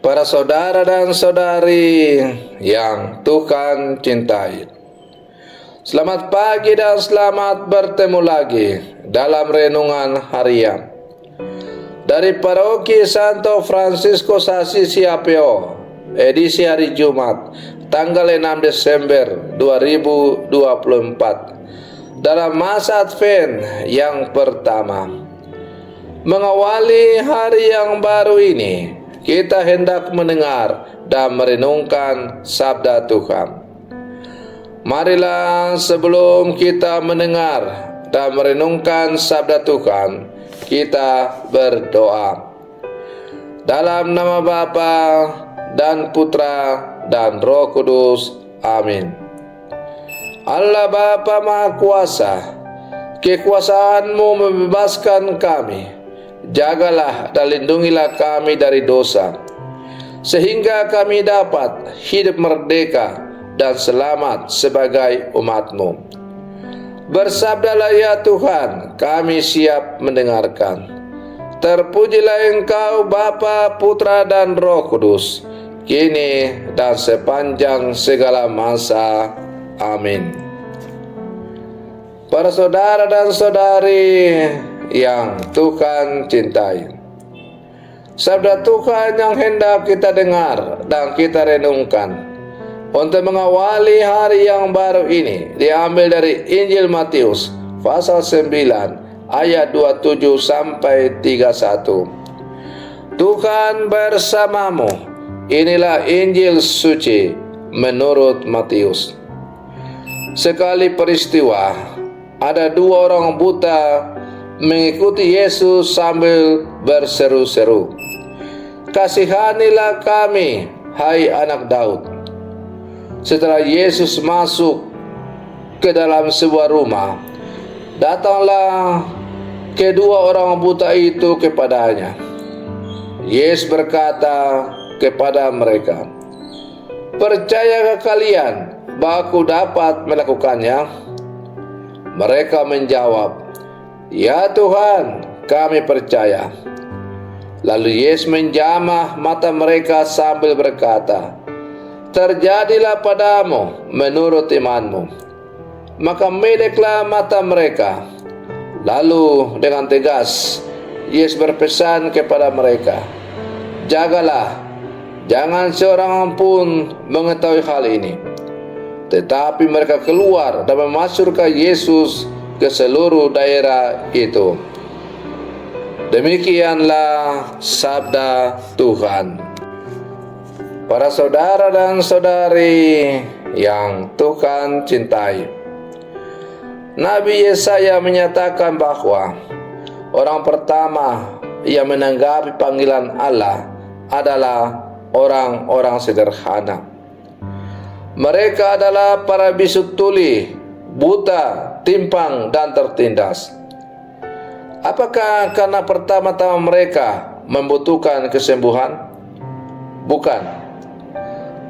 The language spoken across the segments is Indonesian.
Para saudara dan saudari yang Tuhan cintai, selamat pagi dan selamat bertemu lagi dalam renungan harian dari Paroki Santo Fransiskus Assisi Apio, edisi hari Jumat, tanggal 6 Desember 2024, dalam masa Advent yang pertama. Mengawali hari yang baru ini, kita hendak mendengar dan merenungkan sabda Tuhan. Marilah sebelum kita mendengar dan merenungkan sabda Tuhan, kita berdoa. Dalam nama Bapa dan Putra dan Roh Kudus. Amin. Allah Bapa Maha Kuasa, kekuasaan-Mu membebaskan kami. Jagalah dan lindungilah kami dari dosa, sehingga kami dapat hidup merdeka dan selamat sebagai umat-Mu. Bersabdalah ya Tuhan, kami siap mendengarkan. Terpujilah Engkau Bapa, Putra dan Roh Kudus, kini dan sepanjang segala masa. Amin. Para saudara dan saudari yang Tuhan cintai, sabda Tuhan yang hendak kita dengar dan kita renungkan untuk mengawali hari yang baru ini diambil dari Injil Matius pasal 9 ayat 27 sampai 31. Tuhan bersamamu. Inilah Injil suci menurut Matius. Sekali peristiwa, ada dua orang buta mengikuti Yesus sambil berseru-seru, "Kasihanilah kami, hai anak Daud." Setelah Yesus masuk ke dalam sebuah rumah, datanglah kedua orang buta itu kepadanya. Yesus berkata kepada mereka, "Percayakah kalian bahwa Aku dapat melakukannya?" Mereka menjawab, "Ya Tuhan, kami percaya." Lalu Yesus menjamah mata mereka sambil berkata, "Terjadilah padamu menurut imanmu." Maka meleklah mata mereka. Lalu dengan tegas Yesus berpesan kepada mereka, "Jagalah, jangan seorang pun mengetahui hal ini." Tetapi mereka keluar dan memasukkan Yesus ke seluruh daerah itu. Demikianlah sabda Tuhan. Para saudara dan saudari yang Tuhan cintai, Nabi Yesaya menyatakan bahwa orang pertama yang menanggapi panggilan Allah adalah orang-orang sederhana. Mereka adalah para bisu tuli, buta, timpang, dan tertindas. Apakah karena pertama-tama mereka membutuhkan kesembuhan? Bukan.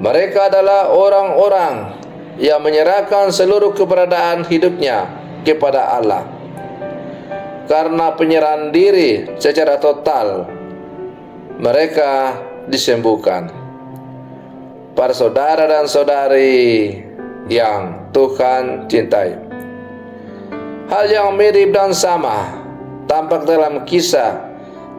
Mereka adalah orang-orang yang menyerahkan seluruh keberadaan hidupnya kepada Allah. Karena penyerahan diri secara total, mereka disembuhkan. Para saudara dan saudari yang Tuhan cintai, hal yang mirip dan sama tampak dalam kisah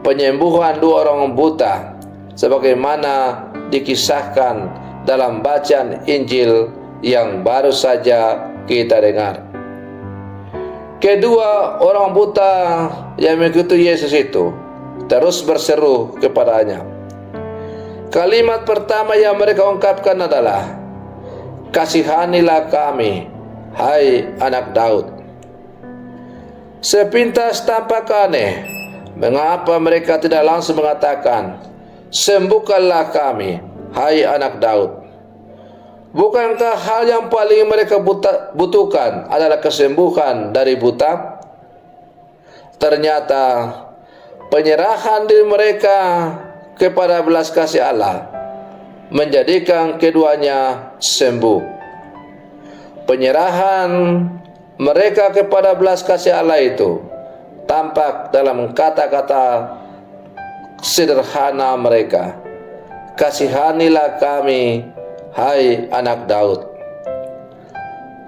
penyembuhan dua orang buta, sebagaimana dikisahkan dalam bacaan Injil yang baru saja kita dengar. Kedua orang buta yang mengikuti Yesus itu terus berseru kepadanya. Kalimat pertama yang mereka ungkapkan adalah, "Kasihanilah kami, hai anak Daud." Sepintas tampak aneh, mengapa mereka tidak langsung mengatakan, "Sembuhkanlah kami, hai anak Daud." Bukankah hal yang paling mereka butuhkan adalah kesembuhan dari buta? Ternyata penyerahan diri mereka kepada belas kasih Allah menjadikan keduanya sembuh. Penyerahan mereka kepada belas kasih Allah itu tampak dalam kata-kata sederhana mereka. kasihanilah kami, hai anak Daud.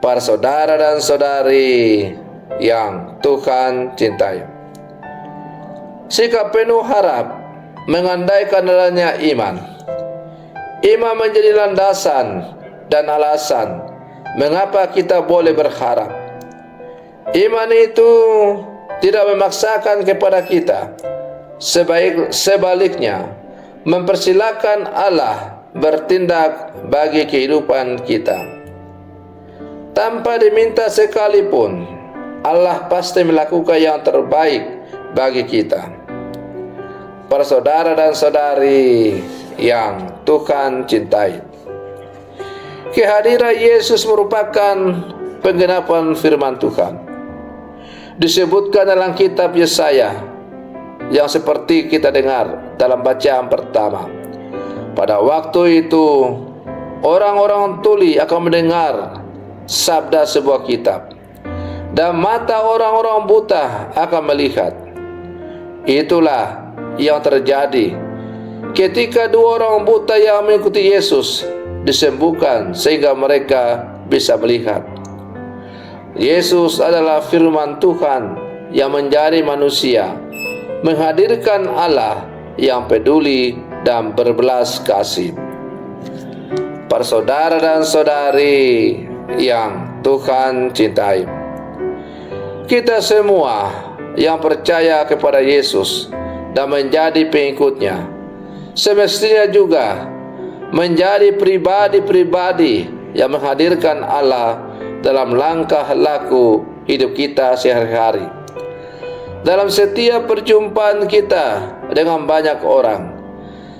Para saudara dan saudari yang Tuhan cintai, sikap penuh harap mengandaikan adanya iman. Iman menjadi landasan dan alasan mengapa kita boleh berharap. Iman itu tidak memaksakan kepada kita, sebaliknya mempersilakan Allah bertindak bagi kehidupan kita. Tanpa diminta sekalipun, Allah pasti melakukan yang terbaik bagi kita. Para saudara dan saudari yang Tuhan cintai, kehadiran Yesus merupakan penggenapan firman Tuhan. Disebutkan dalam kitab Yesaya yang seperti kita dengar dalam bacaan pertama. Pada waktu itu, orang-orang tuli akan mendengar sabda sebuah kitab, dan mata orang-orang buta akan melihat. Itulah yang terjadi ketika dua orang buta yang mengikuti Yesus disembuhkan sehingga mereka bisa melihat. Yesus adalah firman Tuhan yang menjadi manusia, menghadirkan Allah yang peduli dan berbelas kasih. Para saudara dan saudari yang Tuhan cintai, kita semua yang percaya kepada Yesus dan menjadi pengikutnya semestinya juga menjadi pribadi-pribadi yang menghadirkan Allah dalam langkah laku hidup kita sehari-hari. Dalam setiap perjumpaan kita dengan banyak orang,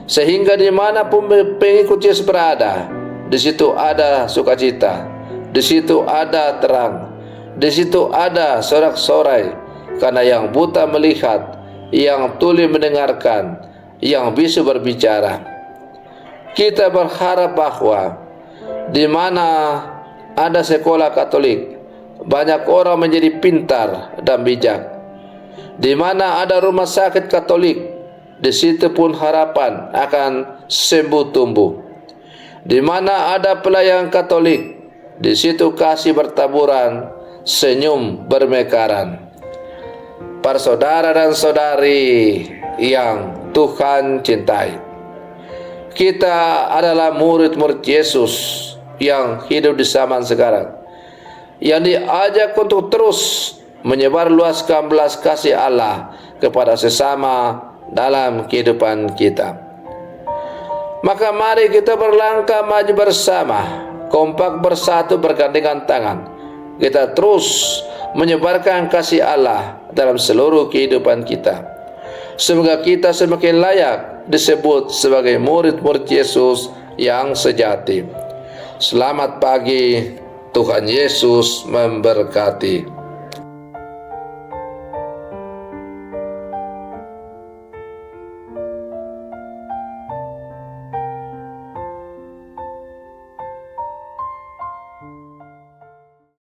sehingga dimanapun pengikut Yesus berada, di situ ada sukacita, di situ ada terang, di situ ada sorak-sorai, karena yang buta melihat, yang tuli mendengarkan, yang bisu berbicara. Kita berharap bahwa di mana ada sekolah Katolik, banyak orang menjadi pintar dan bijak. Di mana ada rumah sakit Katolik, di situ pun harapan akan sembuh tumbuh. Di mana ada pelayan Katolik, di situ kasih bertaburan, senyum bermekaran. Para saudara dan saudari yang Tuhan cintai, kita adalah murid-murid Yesus yang hidup di zaman sekarang, yang diajak untuk terus menyebarluaskan belas kasih Allah kepada sesama dalam kehidupan kita. Maka mari kita berlangkah maju bersama, kompak bersatu bergandengan tangan. Kita terus menyebarkan kasih Allah dalam seluruh kehidupan kita. Semoga kita semakin layak disebut sebagai murid-murid Yesus yang sejati. Selamat pagi, Tuhan Yesus memberkati.